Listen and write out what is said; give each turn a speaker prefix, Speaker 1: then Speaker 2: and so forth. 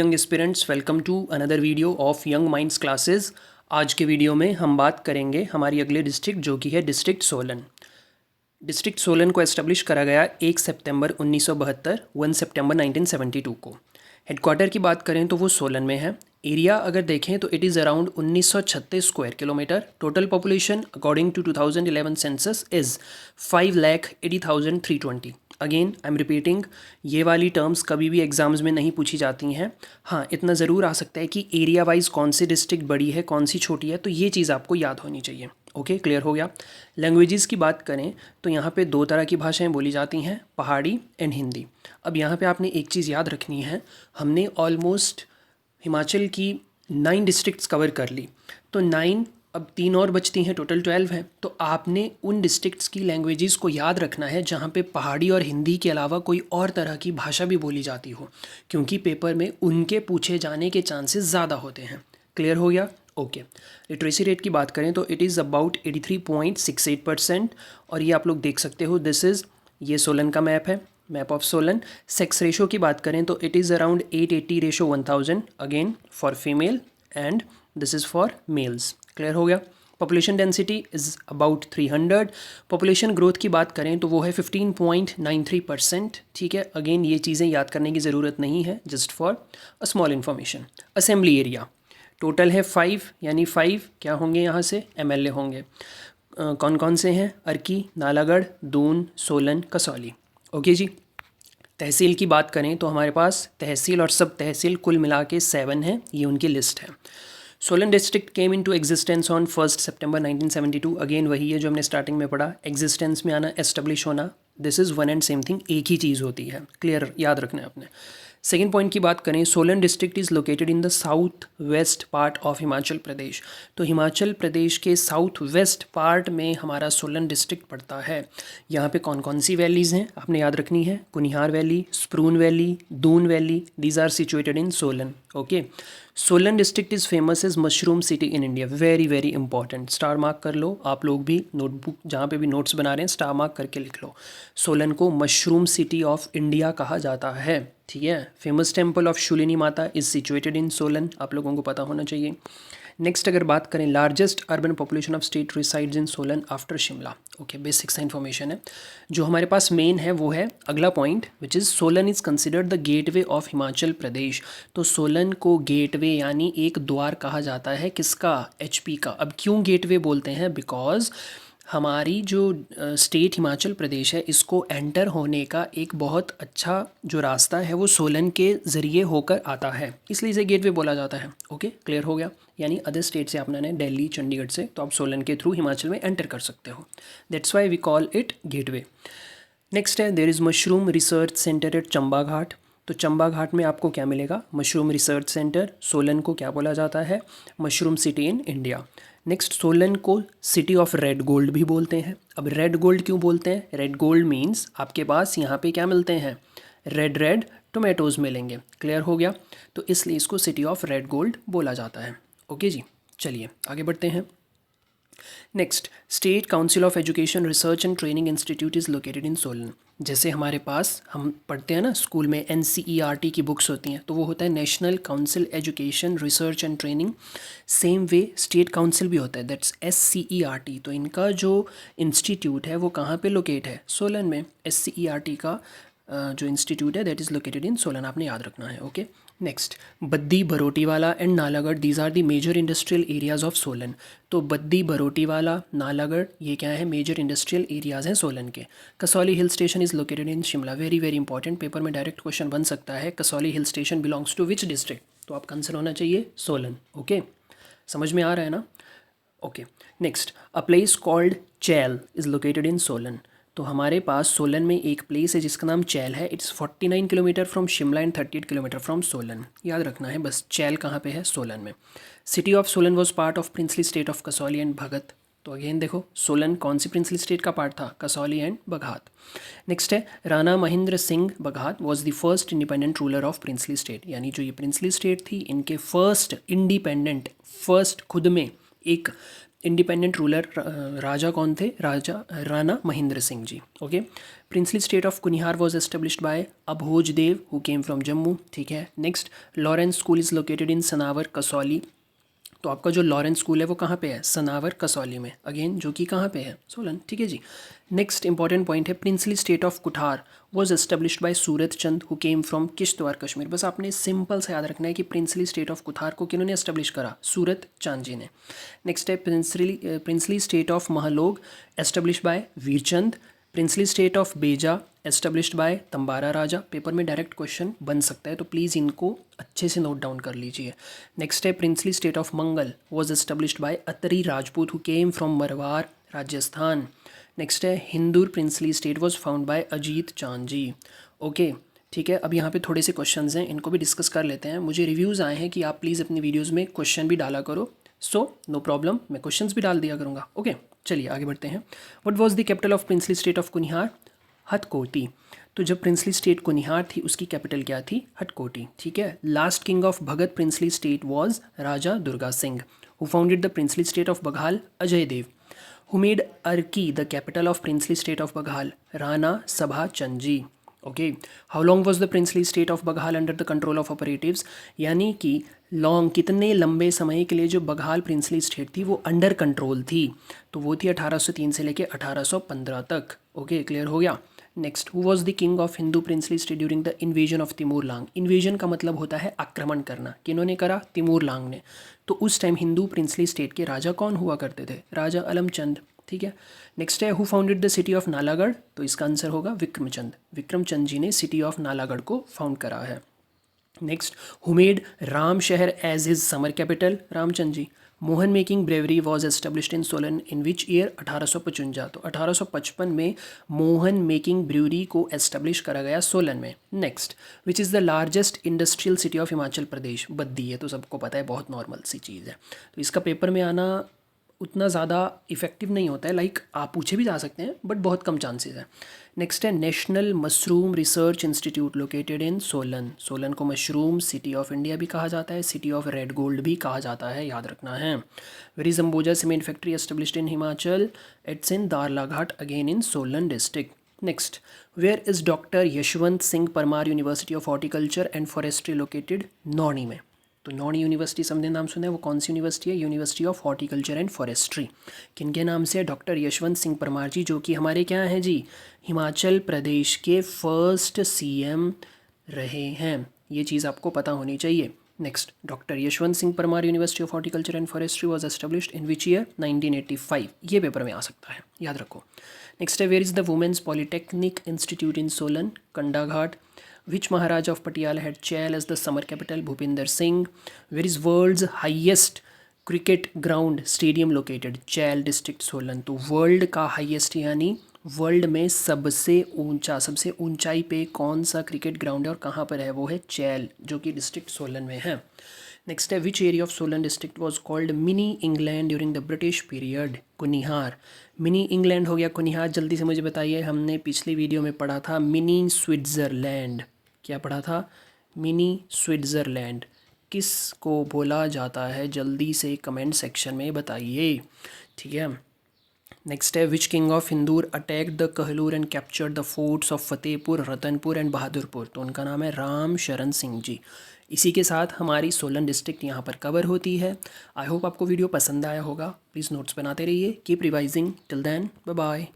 Speaker 1: Young aspirants, welcome to another video of Young Minds Classes. आज के video में हम बात करेंगे हमारी अगले डिस्ट्रिक्ट जो कि है डिस्ट्रिक्ट सोलन। डिस्ट्रिक्ट सोलन को एस्टेब्लिश करा गया 1 सितंबर 1972, 1 सितंबर 1972 को। हेडक्वार्टर की बात करें तो वो सोलन में है। एरिया अगर देखें तो it is around 1936 square kilometre. Total population according to 2011 census is 5,80,320। Again I am repeating, ये वाली टर्म्स कभी भी एग्जाम्स में नहीं पूछी जाती हैं। हाँ, इतना ज़रूर आ सकता है कि एरिया वाइज कौन सी डिस्ट्रिक्ट बड़ी है कौन सी छोटी है, तो ये चीज़ आपको याद होनी चाहिए। ओके, क्लियर हो गया। लैंग्वेजेस की बात करें तो यहाँ पे दो तरह की भाषाएं बोली जाती हैं, पहाड़ी एंड हिंदी। अब यहाँ पे आपने एक चीज़ याद रखनी है, हमने ऑलमोस्ट हिमाचल की 9 डिस्ट्रिक्ट्स कवर कर ली, तो 9 अब 3 और बचती हैं, टोटल 12 हैं। तो आपने उन डिस्ट्रिक्ट्स की लैंग्वेजेस को याद रखना है जहाँ पे पहाड़ी और हिंदी के अलावा कोई और तरह की भाषा भी बोली जाती हो, क्योंकि पेपर में उनके पूछे जाने के चांसेस ज़्यादा होते हैं। क्लियर हो गया? ओके। लिटरेसी रेट की बात करें तो इट इज़ अबाउट 83.68%। और ये आप लोग देख सकते हो, दिस इज़ ये सोलन का मैप है, map of Solan. Sex ratio की बात करें तो it is around 880:1000, again for female, and this is for mails. Clear हो गया। Population density is about 300। Population growth की बात करें तो वो है 15.93%। ठीक है, अगेन ये चीज़ें याद करने की ज़रूरत नहीं है, just for a small information. Assembly area total है 5, यानी 5 क्या होंगे यहाँ से MLA होंगे। कौन कौन से हैं? अर्की, नालागढ़, दून, सोलन, कसौली। ओके जी। तहसील की बात करें तो हमारे पास तहसील और सब तहसील कुल मिला के 7 हैं, ये उनकी लिस्ट है। Solan district came into existence on 1 September 1972। Again वही है जो हमने स्टार्टिंग में पढ़ा, एग्जिस्टेंस में आना, एस्टेब्लिश होना, this is one and same thing, एक ही चीज़ होती है। क्लियर, याद रखना है आपने। सेकेंड पॉइंट की बात करें, Solan district is located in the south west part of Himachal Pradesh. तो हिमाचल प्रदेश के साउथ वेस्ट पार्ट में हमारा सोलन डिस्ट्रिक्ट पड़ता है। यहाँ पे कौन कौन सी वैलीज़ हैं आपने याद रखनी है? Kunihar valley, Sproon valley, Doon valley, these are situated in Solan. Okay. Solan district is famous as mushroom city in India. Very very important, star mark कर लो आप लोग भी, नोटबुक जहाँ पे भी नोट्स बना रहे हैं स्टार मार्क करके लिख लो। सोलन को मशरूम सिटी ऑफ इंडिया कहा जाता है। ठीक है। फेमस टेम्पल ऑफ शूलिनी माता इज़ सिचुएटेड इन सोलन, आप लोगों को पता होना चाहिए। नेक्स्ट अगर बात करें, largest urban population of state resides in Solan after Shimla. Okay, basic सा इन्फॉर्मेशन है। जो हमारे पास मेन है वो है अगला point, which is Solan is considered the gateway of Himachal Pradesh. तो सोलन को गेटवे यानी एक द्वार कहा जाता है, किसका? HP का। अब क्यों गेटवे बोलते हैं? बिकॉज हमारी जो स्टेट हिमाचल प्रदेश है, इसको एंटर होने का एक बहुत अच्छा जो रास्ता है वो सोलन के ज़रिए होकर आता है, इसलिए इसे गेटवे बोला जाता है। ओके, क्लियर हो गया। यानी अदर स्टेट से आपने दिल्ली, चंडीगढ़ से, तो आप सोलन के थ्रू हिमाचल में एंटर कर सकते हो। That's why we call it gateway. Next है, there is mushroom research centre at Chamba Ghat. तो चंबा घाट में आपको क्या मिलेगा? Mushroom research centre. सोलन को क्या बोला जाता है? Mushroom city in India. Next, Solan को सिटी ऑफ रेड गोल्ड भी बोलते हैं। अब रेड गोल्ड क्यों बोलते हैं? रेड गोल्ड मीन्स आपके पास यहाँ पे क्या मिलते हैं? रेड रेड टोमेटोज़ मिलेंगे। क्लियर हो गया। तो इसलिए इसको सिटी ऑफ रेड गोल्ड बोला जाता है। ओके जी, चलिए आगे बढ़ते हैं। Next, state council of education research and training institute is located in Solan. जैसे हमारे पास हम पढ़ते हैं ना स्कूल में, NCERT की बुक्स होती हैं, तो वो होता है national council education research and training. Same way state council भी होता है, दैट्स SCERT। तो इनका जो इंस्टीट्यूट है वो कहाँ पे लोकेट है? सोलन में। SCERT का जो इंस्टीट्यूट है that is located in Solan, आपने याद रखना है। Okay. Next, Baddi, Barotiwala and Nalagarh, these are the major industrial areas of Solan. तो बद्दी, बरोटीवाला, नालागढ़, ये क्या है? मेजर इंडस्ट्रियल एरियाज़ हैं सोलन के। Kasauli hill station is located in Shimla. Very very important, paper में डायरेक्ट क्वेश्चन बन सकता है। Kasauli hill station belongs to which district? तो आपका आंसर होना चाहिए सोलन। ओके, समझ में आ रहा है ना? Okay. Next, a place called Chail is located in Solan. तो हमारे पास सोलन में एक प्लेस है जिसका नाम चैल है। It's 49 kilometre from Shimla and 38 kilometre from Solan. याद रखना है बस, चैल कहाँ पे है? सोलन में। City of Solan was part of princely state of Kasauli and Bhagat. तो अगेन देखो, सोलन कौन सी प्रिंसली स्टेट का पार्ट था? कसौली एंड बघात। नेक्स्ट है, Rana Mahendra Singh Baghat was the first independent ruler of princely state. यानी जो ये प्रिंसली स्टेट थी, इनके फर्स्ट इंडिपेंडेंट, फर्स्ट खुद में एक इंडिपेंडेंट रूलर राजा कौन थे? Rana Mahendra Singh ji. Okay. Princely state of Kunihar was established by Abhoj Dev who came from Jammu. ठीक है। Next, Lawrence school is located in Sanawar Kasauli. तो आपका जो लॉरेंस स्कूल है वो कहाँ पे है? सनावर कसौली में, अगेन जो कि कहाँ पे है? सोलन। ठीक है जी। नेक्स्ट इंपॉर्टेंट पॉइंट है, princely state of Kuthar was established bye Surat Chand who came from Kishtwar Kashmir. बस आपने सिंपल से याद रखना है कि प्रिंसली स्टेट ऑफ कुठार को किन्होंने एस्टेब्लिश करा? सूरत चांद जी ने। नेक्स्ट है princely state of Mahlog establish by Virchand. Princely state of बेजा एस्टेब्लिश्ड बाय तंबारा राजा। पेपर में डायरेक्ट क्वेश्चन बन सकता है, तो प्लीज़ इनको अच्छे से नोट डाउन कर लीजिए। नेक्स्ट है, princely state of Mangal was established bye Atri Rajput who came from मरवार राजस्थान। नेक्स्ट है, Hindur princely state was found by Ajit चांद जी। ओके, ठीक है। अब यहाँ पे थोड़े से क्वेश्चंस हैं, इनको भी डिस्कस कर लेते हैं। मुझे रिव्यूज़ आए हैं कि आप प्लीज़ अपनी वीडियोज़ में क्वेश्चन भी डाला करो, सो नो प्रॉब्लम, मैं क्वेश्चंस भी डाल दिया करूँगा। ओके, चलिए आगे बढ़ते हैं। What was the capital of princely state of Kunihar? Hatkoti. तो जब प्रिंसली स्टेट कुनिहार थी उसकी कैपिटल क्या थी? हथकोटी। ठीक है। Last king of Bhagat princely state was Raja Durga Singh. Who founded the princely state of Baghal? Ajay Dev. Who made Arki the capital of princely state of Baghal? Rana Sabha Chand ji. Okay. How long was the princely state of Baghal under the control of operatives? यानी कि long, कितने लंबे समय के लिए जो बघाल princely state थी वो अंडर कंट्रोल थी? तो वो थी 1803 से लेके 1815 तक। ओके, क्लियर हो गया। Next, who was the king of Hindu princely state during the invasion of Timur long? Invasion का मतलब होता है आक्रमण करना। किन्होंने करा? तिमूर लांग ने। तो उस टाइम हिंदू प्रिंसली स्टेट के राजा कौन हुआ करते थे? राजा अलमचंद। ठीक है। नेक्स्ट है, who founded the city of Nalagarh? तो इसका आंसर होगा विक्रमचंद। विक्रमचंद जी ने सिटी ऑफ नालागढ़ को फाउंड करा है। Next, who made Ram Shahar as his summer capital? Ramchand ji. Mohan Meakin brewery was established in Solan in which year? 1855। तो 1855 में मोहन मेकिंग ब्रूरी को एस्टेब्लिश करा गया सोलन में। Next, which is the largest industrial city of Himachal Pradesh? Baddi है, तो सबको पता है, बहुत नॉर्मल सी चीज़ है। तो इसका पेपर में आना उतना ज़्यादा इफेक्टिव नहीं होता है, लाइक आप पूछे भी जा सकते हैं बट बहुत कम चांसेस है। नेक्स्ट है, national mushroom research institute located in Solan. Solan को मशरूम सिटी ऑफ इंडिया भी कहा जाता है, सिटी ऑफ रेड गोल्ड भी कहा जाता है, याद रखना है। Where is Ambuja cement factory established in Himachal? It's in Darlaghat, again in Solan district. Next, where is doctor Yashwant Singh Parmar university of horticulture and forestry located? Nauni में। तो नौणी यूनिवर्सिटी सबने नाम सुना है, वो कौन सी यूनिवर्सिटी है? University of horticulture and forestry. किनके नाम से? डॉक्टर यशवंत सिंह परमार जी, जो कि हमारे क्या हैं जी? हिमाचल प्रदेश के फर्स्ट सीएम रहे हैं। ये चीज़ आपको पता होनी चाहिए। Next, doctor Yashwant Singh Parmar university of horticulture and forestry was established in which year? 1985। ये पेपर में आ सकता है, याद रखो। नेक्स्ट है, where is the women's polytechnic institute in Solan? Kandaghat. Which Maharaja of Patiala had Chail as the summer capital? Bhupinder Singh. Where is world's highest cricket ground stadium located? Chail district Solan. तो world का highest यानी world में सबसे ऊंचा, सबसे ऊंचाई पे कौन सा क्रिकेट ग्राउंड है और कहाँ पर है? वो है चैल, जो कि डिस्ट्रिक्ट सोलन में है। नेक्स्ट है, which area of Solan district was called mini England during the British period? Kunihar. Mini England हो गया कुनिहार। जल्दी से मुझे बताइए, हमने पिछली वीडियो में पढ़ा था मिनी स्विट्ज़रलैंड। क्या पढ़ा था? Mini Switzerland. किस को बोला जाता है? जल्दी से कमेंट सेक्शन में बताइए। ठीक है। नेक्स्ट है, which king of Indore attacked the Kahlur and captured the forts of Fatehpur, Ratanpur and Bahadurpur? तो उनका नाम है राम शरण सिंह जी। इसी के साथ हमारी सोलन डिस्ट्रिक्ट यहाँ पर कवर होती है। आई होप आपको वीडियो पसंद आया होगा। प्लीज़ नोट्स बनाते रहिए। Keep revising. Till then, bye bye.